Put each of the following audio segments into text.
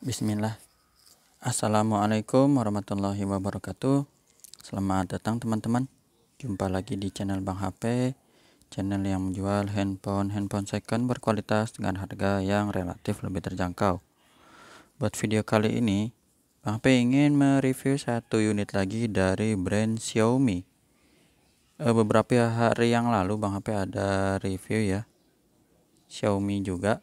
Bismillah. Assalamualaikum warahmatullahi wabarakatuh. Selamat datang teman-teman. Jumpa lagi di channel Bang HP, channel yang menjual handphone second berkualitas dengan harga yang relatif lebih terjangkau. Buat video kali ini, Bang HP ingin mereview satu unit lagi dari brand Xiaomi. Beberapa hari yang lalu Bang HP ada review ya, Xiaomi juga.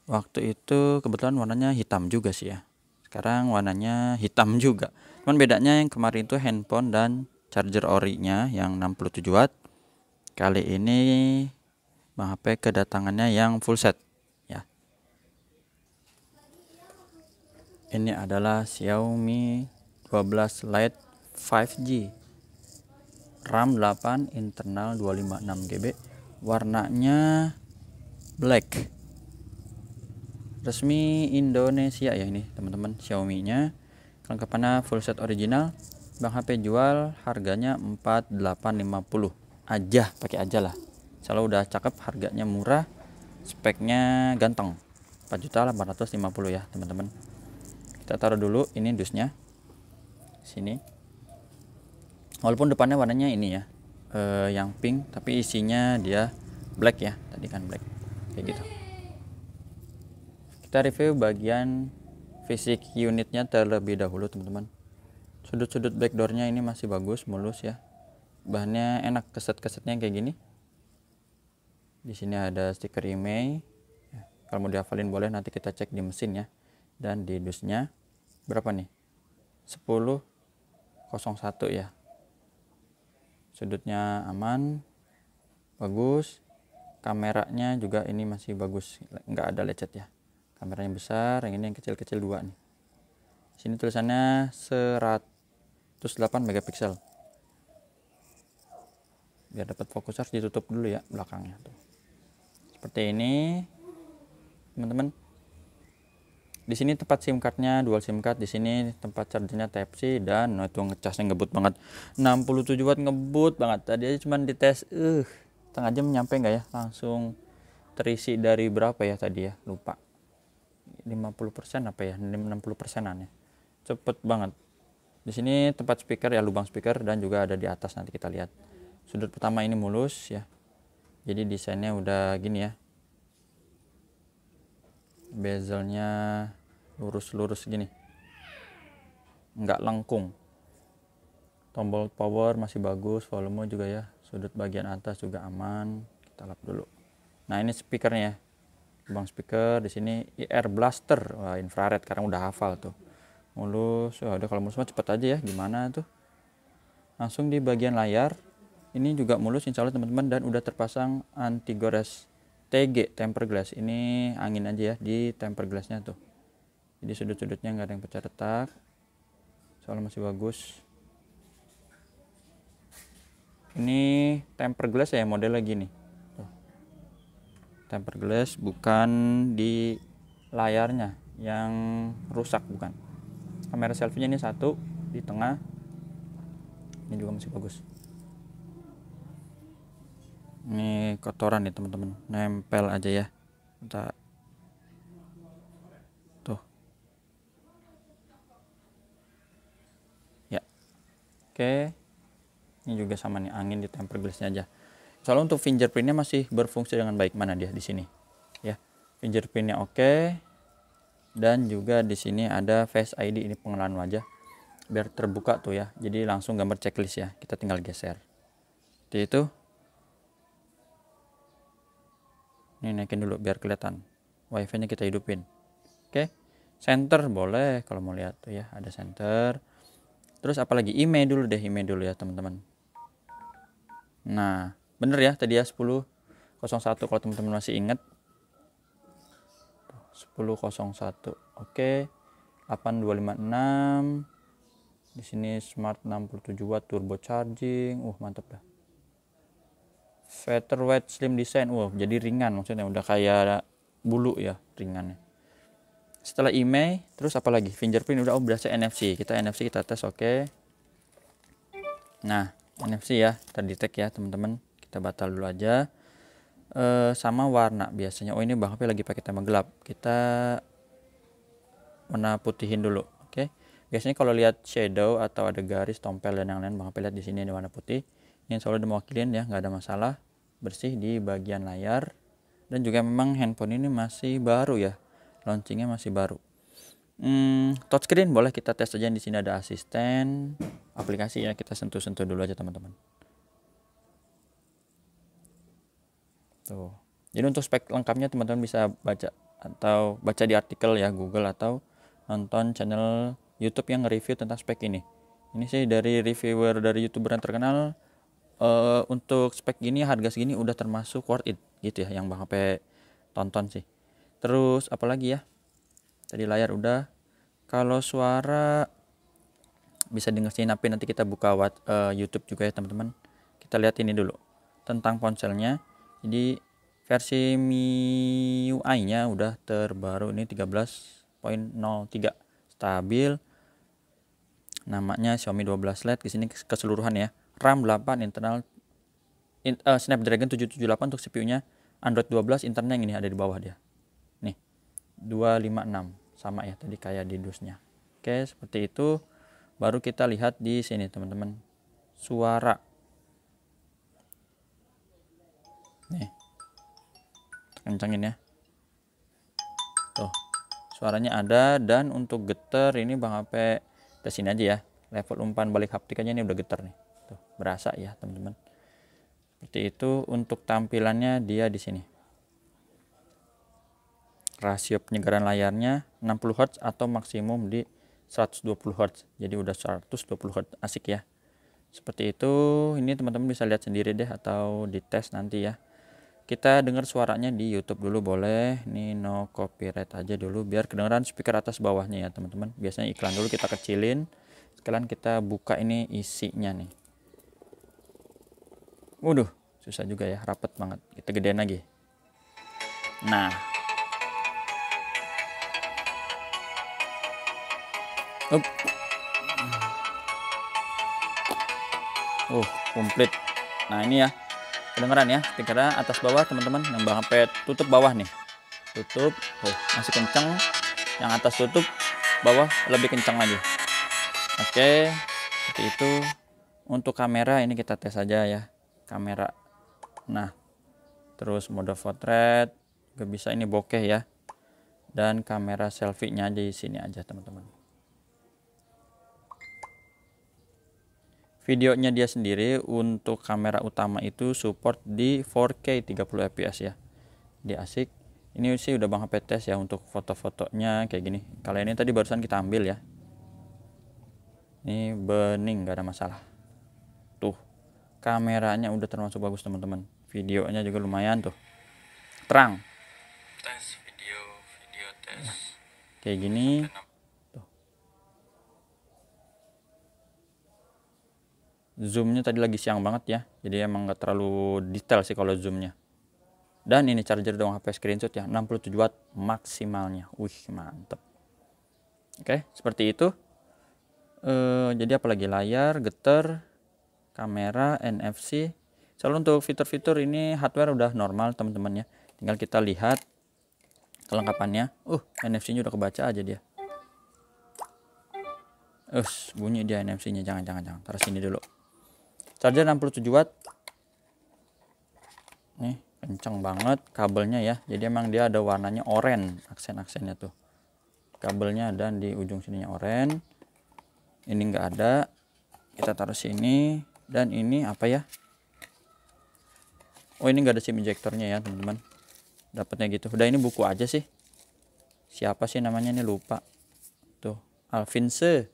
Waktu itu kebetulan warnanya hitam juga sih ya. Sekarang warnanya hitam juga. Cuman bedanya yang kemarin itu handphone dan charger orinya yang 67 watt. Kali ini Bang HP kedatangannya yang full set ya. Ini adalah Xiaomi 12 Lite 5G. RAM 8, internal 256 GB. Warnanya black. Resmi Indonesia ya ini teman-teman, Xiaomi-nya. Kelengkapannya full set original. Bang HP jual harganya 4850 aja, pakai aja lah. Kalau udah cakep, harganya murah, speknya ganteng. 4.850 ya teman-teman. Kita taruh dulu ini dusnya sini. Walaupun depannya warnanya ini ya, yang pink, tapi isinya dia black ya. Tadi kan black kayak gitu. Kita review bagian fisik unitnya terlebih dahulu teman-teman. Sudut-sudut backdoornya ini masih bagus, mulus ya. Bahannya enak, keset-kesetnya kayak gini. Di sini ada stiker IMEI. Ya, kalau mau dihafalin boleh, nanti kita cek di mesin ya. Dan di dusnya berapa nih? 1001 ya. Sudutnya aman, bagus. Kameranya juga ini masih bagus, nggak ada lecet ya. Kameranya besar, yang ini yang kecil-kecil dua nih. Sini tulisannya 108 megapiksel. Biar dapat fokus harus ditutup dulu ya belakangnya tuh. Seperti ini, teman-teman. Di sini tempat SIM cardnya dual SIM card, di sini tempat chargernya Type C, dan itu ngecasnya ngebut banget. 67 watt ngebut banget. Tadi aja cuman dites setengah jam nyampe nggak ya? Langsung terisi dari berapa ya tadi ya? Lupa. 50% apa ya, 60%an ya, cepet banget. Di sini tempat speaker ya, lubang speaker, dan juga ada di atas, nanti kita lihat. Sudut pertama ini mulus ya, jadi desainnya udah gini ya, bezelnya lurus-lurus gini, nggak lengkung. Tombol power masih bagus, volume juga ya. Sudut bagian atas juga aman. Kita lap dulu. Nah ini speakernya, lubang speaker di sini IR Blaster. Wah, infrared, karena udah hafal tuh. Mulus. Wah, udah kalau mulus mah cepet aja ya. Gimana tuh? Langsung di bagian layar ini juga mulus insya Allah teman-teman, dan udah terpasang anti gores TG, tempered glass. Ini angin aja ya di tempered glassnya tuh. Jadi sudut-sudutnya nggak ada yang pecah retak. Soalnya masih bagus. Ini tempered glass ya, modelnya gini. Tempered glass, bukan di layarnya yang rusak, bukan. Kamera selfie-nya ini satu di tengah, ini juga masih bagus. Ini kotoran nih teman-teman, nempel aja ya. Tuh ya, oke. Ini juga sama nih, angin di tempered glassnya aja. Soalnya untuk fingerprintnya masih berfungsi dengan baik. Mana dia di sini ya, fingerprintnya oke. Dan juga di sini ada Face ID, ini pengenalan wajah biar terbuka tuh ya, jadi langsung gambar checklist ya, kita tinggal geser seperti itu. Ini naikin dulu biar kelihatan, wifi nya kita hidupin. Oke, center boleh kalau mau lihat tuh ya, ada center. Terus apalagi, IMEI dulu deh, IMEI dulu ya teman-teman. Nah bener ya tadi ya, 1001 kalau teman-teman masih ingat. 1001 oke. 8256 di sini, smart 67 watt turbo charging. Mantap dah. Featherweight slim design. Jadi ringan, maksudnya udah kayak bulu ya, ringannya. Setelah IMEI terus apa lagi? Fingerprint udah, berasa NFC. Kita NFC kita tes, oke. Nah NFC ya terdetek ya teman-teman. Kita batal dulu aja. Sama warna biasanya. Ini Bang HP lagi pakai tema gelap. Kita warna putihin dulu. Oke. Biasanya kalau lihat shadow atau ada garis, tompel dan yang lain, Bang HP lihat di sini ada warna putih. Ini insya Allah udah mewakilin ya, nggak ada masalah. Bersih di bagian layar. Dan juga memang handphone ini masih baru ya, launchingnya masih baru. Touchscreen boleh kita tes aja. Di sini ada asisten aplikasi ya, kita sentuh-sentuh dulu aja teman-teman. Tuh. Jadi untuk spek lengkapnya teman-teman bisa baca atau baca di artikel ya Google atau nonton channel YouTube yang nge-review tentang spek ini. Ini sih dari reviewer dari YouTuber yang terkenal. Untuk spek gini, harga segini udah termasuk worth it gitu ya, yang Bang HP tonton sih. Terus apalagi ya, tadi layar udah. Kalau suara bisa dengerin tapi nanti kita buka YouTube juga ya teman-teman. Kita lihat ini dulu tentang ponselnya. Jadi versi MIUI nya udah terbaru, ini 13.03 stabil. Namanya Xiaomi 12 Lite. Di sini keseluruhan ya. RAM 8, internal Snapdragon 778 untuk CPU-nya. Android 12, internalnya yang ini ada di bawah dia. Nih, 256 sama ya tadi kayak di dusnya. Oke, seperti itu. Baru kita lihat di sini teman-teman. Suara. Nih. Kencangin ya. Tuh. Suaranya ada, dan untuk getar ini Bang HP tesin aja ya. Level umpan balik haptik aja ini udah getar nih. Tuh, berasa ya teman-teman. Seperti itu. Untuk tampilannya dia di sini. Rasio penyegaran layarnya 60 Hz atau maksimum di 120 Hz. Jadi udah 120 Hz, asik ya. Seperti itu. Ini teman-teman bisa lihat sendiri deh atau dites nanti ya. Kita dengar suaranya di YouTube dulu boleh. Ini no copyright aja dulu biar kedengeran speaker atas bawahnya ya teman-teman. Biasanya iklan dulu kita kecilin. Sekalian kita buka ini isinya nih. Waduh, susah juga ya, rapet banget. Kita gedein lagi. Nah. Komplit. Nah, ini ya. Kedengeran ya, speakernya atas bawah teman-teman. Yang Bang HP tutup bawah nih. Tutup. Masih kenceng. Yang atas tutup, bawah lebih kencang lagi. Oke, seperti itu. Untuk kamera ini kita tes aja ya. Kamera. Nah, terus mode portrait juga bisa, ini bokeh ya. Dan kamera selfie-nya di sini aja teman-teman. Videonya dia sendiri untuk kamera utama itu support di 4K 30 fps ya. Dia asik. Ini sih udah Bang HP tes ya untuk foto-fotonya kayak gini. Kalau ini tadi barusan kita ambil ya. Ini bening, gak ada masalah. Tuh. Kameranya udah termasuk bagus teman-teman. Videonya juga lumayan tuh. Terang. Tes video tes. Kayak gini. Tuh. Zoomnya tadi lagi siang banget ya. Jadi emang gak terlalu detail sih kalau zoomnya. Dan ini charger dong HP screenshot ya. 67 watt maksimalnya. Wih, mantep. Oke, seperti itu. Jadi apalagi layar, getar, kamera, NFC. Soalnya untuk fitur-fitur ini hardware udah normal teman-teman ya. Tinggal kita lihat kelengkapannya. NFC-nya udah kebaca aja dia. Bunyi dia NFC-nya. Jangan. Taruh sini dulu. Charger 67 watt. Nih, kenceng banget kabelnya ya. Jadi emang dia ada warnanya oranye, aksen-aksennya tuh. Kabelnya dan di ujung sininya oranye. Ini enggak ada. Kita taruh sini. Dan ini apa ya? Ini enggak ada SIM injektornya ya teman-teman. Dapatnya gitu. Udah, ini buku aja sih. Siapa sih namanya ini, lupa. Tuh, Alvinse.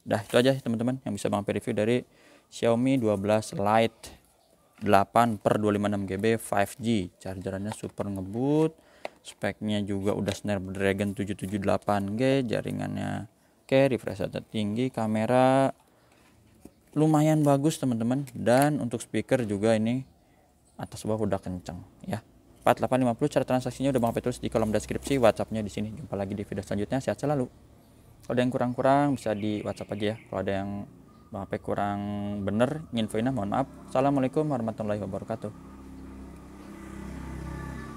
Dah, itu aja teman-teman yang bisa Bang review dari Xiaomi 12 Lite 8/256 GB 5G. Chargerannya super ngebut. Speknya juga udah Snapdragon 778G. Jaringannya oke, refresh rate tinggi. Kamera lumayan bagus teman-teman. Dan untuk speaker juga ini atas bawah udah kenceng ya. 4850. Cara transaksinya udah Bang tulis di kolom deskripsi. WhatsAppnya di sini. Jumpa lagi di video selanjutnya. Sehat selalu. Kalau ada yang kurang-kurang bisa di WhatsApp aja ya. Kalau ada yang Bang HP kurang bener nginfoinnya, mohon maaf. Assalamualaikum warahmatullahi wabarakatuh.